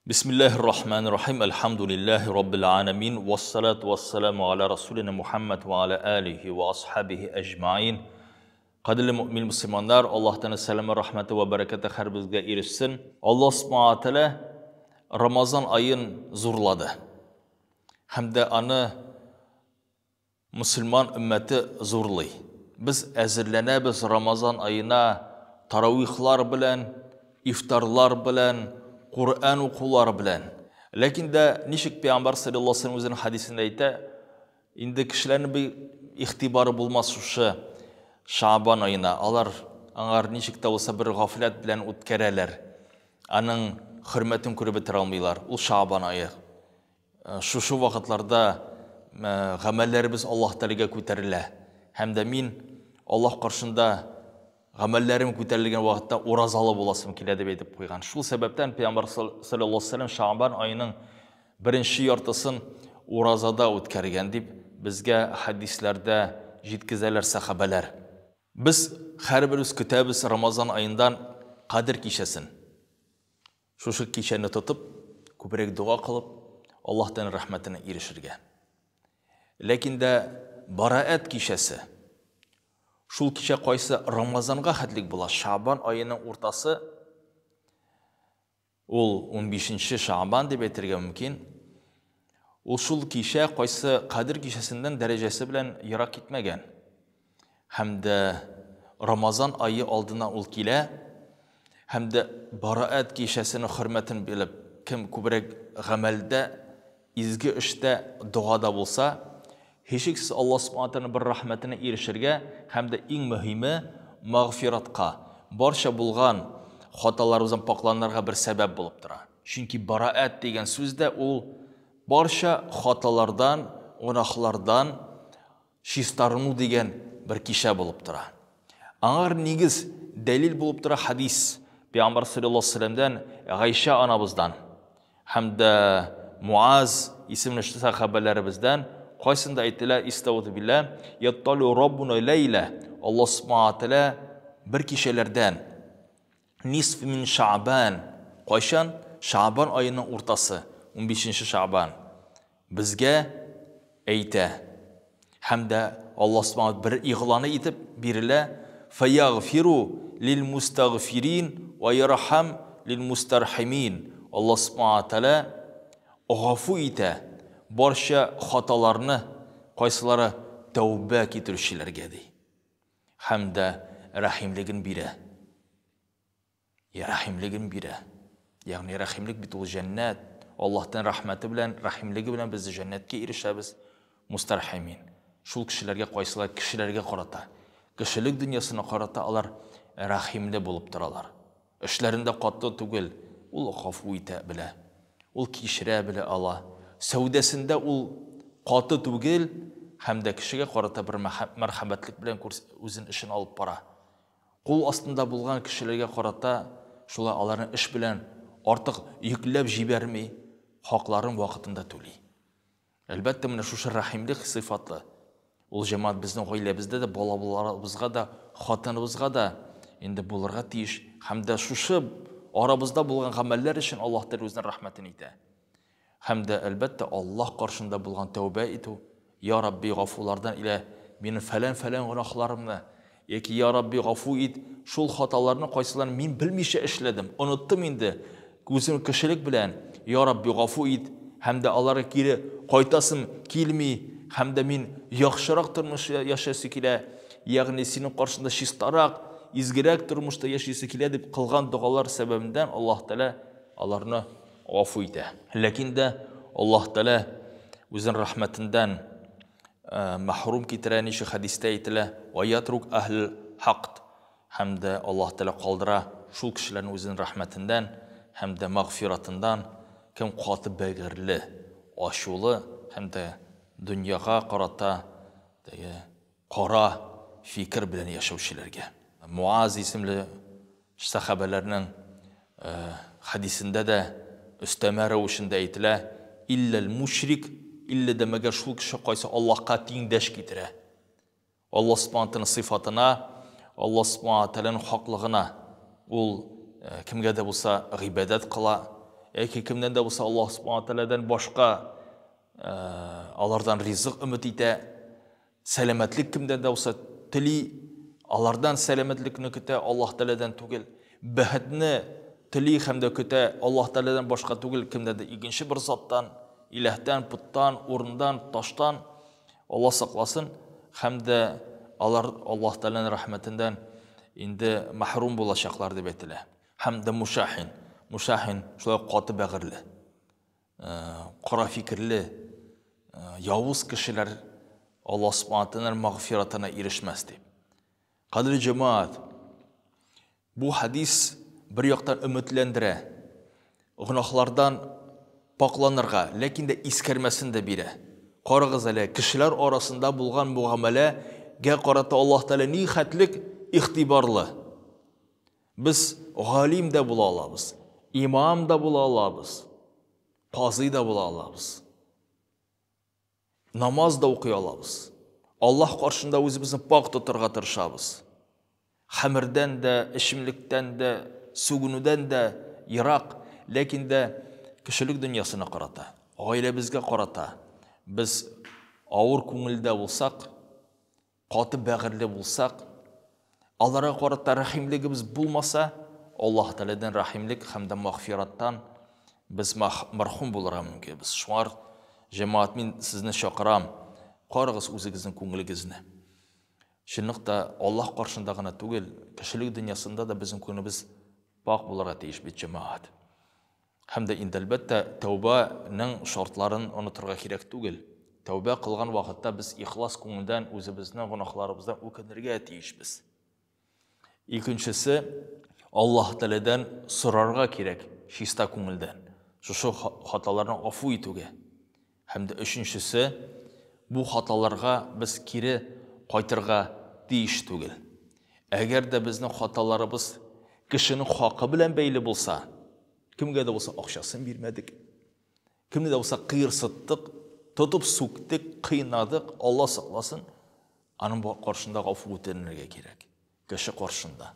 Bismillahirrahmanirrahim. Elhamdülillahi Rabbil alemin. Vessalatu vesselamu ala Resulina Muhammed ve ala alihi ve ashabihi ecmain. Qadrli mümin Müslümanlar, Allah'tan selamı, rahmeti ve bereketi her bizge erişsin. Allah subhanahu teala Ramazan ayın zorladı. Hem de anı Müslüman ümmeti zorluy. Biz ezirlenemiz Ramazan ayına taravihlar bilen, iftarlar bilen, Kur'an okuları bilen. Lakin de nişik Peygamber sallallahu aleyhi ve sellem özünün hadisinde ayta, indi kişilerin bir ihtibarı bulmaz şu Şaban ayına. Anar nişik de olsa bir gaflet bilen utkereler. Anın hürmetin körüp etire almaylar. O Şaban ayı. Şu vakitlarda gamellerimiz Allah Teala'ga köterile. Hem de min Allah karşında Gamellerim көтерілген вақытта оразалы боласым келеді деп қойған. Шул себептен Peygamber sallallahu aleyhi ve sellem Şaban ayının birinci yartısın orazada өткерген деп bizge hadislerde жеткізелер sahabeler. Biz her birimiz kütəbiz Ramazan ayından Kadir kişesin. Şu kişeni tutup, köprek dua kılıp, Allah'tan rahmetine erişirge. Lakin de baraat kişesi. Şul kişe koysa Ramazan'a hadlik bula. Şaban ayının ortası ol 15. Şaban deb etirge mümkün. O şul kişe koysa Kadir kişesinden derecesi bilen yirak gitmegen. Hem de Ramazan ayı aldığına ol kile hem de baraat kişesinin hürmetini bilip kim kübrek gamelde izgi işte duada bulsa Heşiksiz Allah subhanahu bir rahmetine erişirge hem de en mühimi mağfiratqa, barşa bulgan hatalarımızdan paklanlarga bir sebep bulup dura. Çünkü baraat degen sözde o barşa hatalardan, günahlardan şistarını degen bir kişi bulup dura. Ağır nigiz delil bulup dura hadis. Peygamber sallallahu aleyhi ve sellem'den Ayşe anamızdan hem de Muaz isimli sahabelerimizden Qaysında aytdilar istauzu billah yattalu rabbuna leyla Allah subhanahu teala bir kişilerden nisf min Şaban qayshan Şaban ayının ortası 15. Şaban bizge ayta hamda Allah subhanahu bir iğlanı etip birile fayaghfiru lil mustaghfirin ve yerham lil mustarhimin Allah subhanahu teala g'afu ita barşa hatalarını qaysıları tövbe ketirişlerge dey. Hem de rahimligin biri. Rahimligin biri. Yani rahimlik bit ol cennet. Allah'tan rahmeti bilen, rahimligi bilen biz cennetke erişebiz. Mustarhimin. Şul kişilerge qaysılar kişilerge qarata. Kişilik dünyasına qarata alar rahimli bulup duralar. İşlerinde katı tugul. Ul gafu ite bile. Ul kişire bile Allah. Sevdesinde ul katı tugil hem de kişiye qarata bir merhametlik bilen özün işini alıp para. Kul aslında bulgan kişilerge qarata şula aların iş bilen artık yüklep jibermey hakların vakitinde töli. Elbette mine şu rahimlik sıfatlı. Ul cemaat bizden gailebizde de balalarımızga da xatınımızga da indi bulurga tiyiş hem de şu aramızda bulgan gameller için Allah der özünün rahmetini ite. Hem de elbette Allah karşında bulgan tövbe etu. Ya Rabbi gafulardan ile benim falan günahlarımla. Eki ya Rabbi gafu et. Şul hatalarını qaysılarını min bilmişe işledim. Unuttum indi. Gözüm kişilik bilen. Ya Rabbi gafu et. Hem de Allah'a geri qaytasım kilmi. Hem de min yaxşırak turmuş yaşası kile. Yani senin karşında şistarak, izgirek turmuşta yaşası kile deyip kılgan dualar sebebinden Allah Teala Allah'ını gafu ite. Lakin de Allah Teala özün rahmetinden mahrum kitireni şu hadiste aytile ve yatruk ahl haqq hem de Allah Teala kaldıra şul kişilerin özün rahmetinden hem de mağfiratından kim qatı begirli aşulu hem de dünyaya qarata qara fikir bilen yaşavşilerge. Muaz isimli sahabelerinin hadisinde de üsteme revişinde aytile illel müşrik illa demege şul kişi qaysa Allah'a tengdaş getire. Allah subhanahu sıfatına, Allah subhanahu teala'nın haklığına ol kimge de bulsa ibadet kıla, яки кемдән дә булса Аллаһ Субхану Тәгаләдән башка алардан ризык өмет итә, сәламәтлек кемдән дә булса тели, алардан сәламәтлекне көтә, Аллаһ Тәгаләдән түгел, бәхетне тели һәм дә көтә, Аллаһ Тәгаләдән башка түгел, кемдән дә икенче бер заттан, иләһтән, путтан, урындан, таштан, Аллаһ сакласын, һәм дә алар Аллаһ Тәгаләнең рәхмәтеннән инде мәхрүм булачаклар дип әйтелә. Һәм дә мушахин шулай каты бәгырьле, кара фикерле, явыз кешеләр Аллаһ Субхану Тәгаләнең мәгъфиратына ирешмәс дип. Кадерле җәмәгать, бу хадис бер яктан өметләндерә, гөнаһлардан пакланырга, ләкин дә искәрмәсен дә бирә. Карагыз әле, кешеләр арасында булган муамәләгә карата Аллаһ Тәгалә ни хәтлек ихтибарлы. Без галим дә була алабыз, имам да була алабыз, казый да була алабыз, намаз да укый алабыз. Аллаһ каршында үзебезне пак тотырга тырышабыз. Хәмердән дә, эчемлектән дә, сүгенүдән дә ерак, ләкин дә кешелек дөньясына карата, гаиләбезгә карата без авыр күңелдә булсак, каты бәгырьле булсак, аларга карата рәхимлегебез булмаса, Аллаһ Тәгаләдән рәхимлек һәм дә мәгъфираттан без мәрхүм булырга мөмкин. Без шуңар җәмәгать, мин сезне чакырам, карагыз үзегезнең күңелегезне. Чынлыкта Аллаһ каршында гына түгел, кешелек дөньясында да безнең күңелебез пак булырга тиеш бит җәмәгать. Һәм дә инде әлбәттә тәүбәнең шартларын онытырга кирәк түгел. Тәүбә кылган вакытта без ихлас күңелдән үзебезнең гөнаһларыбыздан үкенергә тиешбез. Икенчесе, Аллаһ Тәгаләдән сорарга кирәк, чиста күңелдән, шушы хаталарны гафу итүгә. Һәм дә өченчесе, бу хаталарга без кире кайтырга тиеш түгел. Әгәр дә безнең хаталарыбыз кешенең хакы белән бәйле булса, кемгә дә булса акчасын бирмәдек, кемне дә булса кыерсыттык, тотып сүктек, кыйнадык, Аллаһ сакласын, аның каршында гафу үтенергә кирәк, кеше каршында.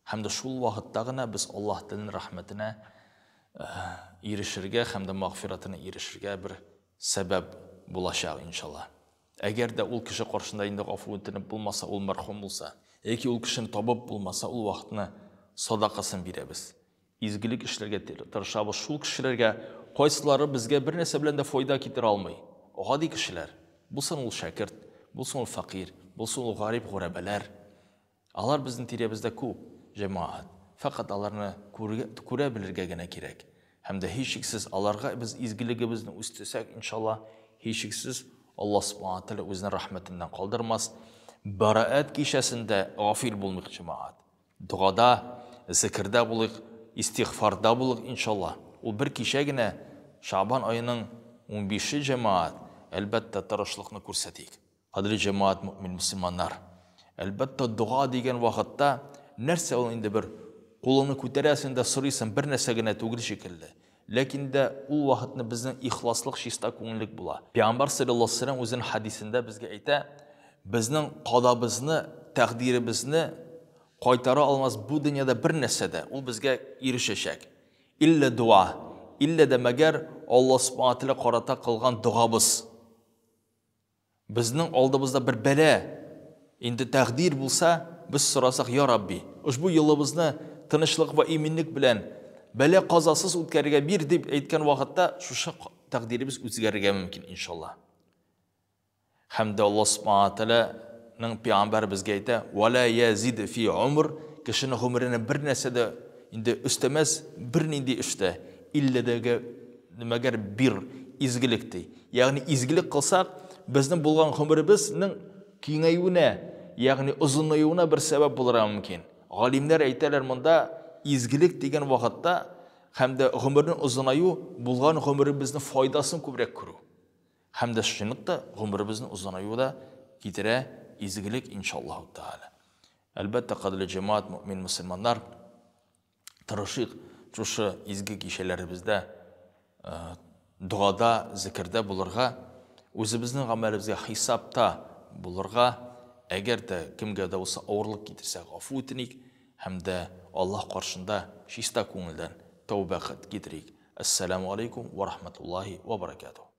Һәм дә шул вакытта гына без Аллаһ Тәгаләнең рәхмәтенә ирешергә һәм дә мәгъфиратына ирешергә бер сәбәп булачак иншалла. Әгәр дә ул кеше каршында инде гафу үтенеп булмаса, ул мәрхүм булса, яки ул кешене табып булмаса, ул вакытны садакасын бирәбез. Изгелек эшләргә тырышабыз. Шул кешеләргә кайсылары безгә бер нәрсә белән дә файда китерә алмый. Гади кешеләр, булсын ул шәкерт, булсын ул фақир, булсын ул гариб гурабалар. Алар безнең тирәбездә күп, җәмәгать. Фақат аларны күрә белергә генә кирәк. Һәм дә һичшиксез аларга без изгелегебезне үстәсәк, иншалла, һичшиксез Аллаһ Субхану Тәгалә үзенең рәхмәтеннән калдырмас. Бараат кичәсендә гафил булмыйк, җәмәгать. Дугада, зикрдә булыйк, истигъфарда булыйк, иншалла. Ул бер кичә генә Шабан аеның 15-е җәмәгать, әлбәттә тырышлыкны күрсәтик. Кадерле җәмәгать, мөэмин мөселманнар, әлбәттә дуга дигән вакытта нәрсә ул инде бер кулыңны күтәрәсең дә сорыйсың, бер нәрсә генә түгел шикелле. Ләкин дә ул вакытны безнең ихласлык, чиста күңеллек була. Пәйгамбәр саллаллаһу алейһи ва саллям үзенең хадисендә безгә әйтә, безнең кадабызны, тәкъдиребезне кайтара алмас бу дөньяда бер нәрсә дә, ул безгә ирешәчәк. Илля дуа, илля дә мәгәр Аллаһ Субхану Тәгалә карата кылган дугабыз. Безнең алдыбызда бер бәла, инде тәкъдир булса, biz сорасак, я Рабби, ушбу елыбызны тынычлык ва иминлек белән бәла казасыз үткәрергә бир дип әйткән вакытта, шушы тәкъдиребез үзгәрергә мөмкин, иншалла. Һәм дә Аллаһ Субхану Тәгаләнең пәйгамбәре безгә әйтә, "Ва ла язид фи умр", кешенең гомеренә бер нәрсә дә инде өстәмәс, бер нинди эштә, илля дәгә мәгәр бир изгелекти. Ягъни изгелек кылсак, безнең булган гомеребезнең киңәюенә, ягъни узынаюына бер сәбәп булырга мөмкин. Галимнәр әйтәләр, монда изгелек дигән вакытта һәм дә гомернең узынаю булган гомеребезнең файдасын күбрәк күрү. Һәм дә шунлыкта гомеребезнең узынаюда китерә изгелек, иншаллаһу тааля. Әлбәттә, кадерле җәмәгать, мөэмин мөселманнар, тырышыйк шушы изге кичәләребездә дугада, зикрдә булырга, үзебезнең гамәлебезгә хисапта булырга, әгәр дә кемгә дә булса авырлык китерсә, гафу үтеник, һәм дә Аллаһ каршында чиста күңелдән тәүбә китерик. Assalamu alaikum va rahmatullohi va barakatuh.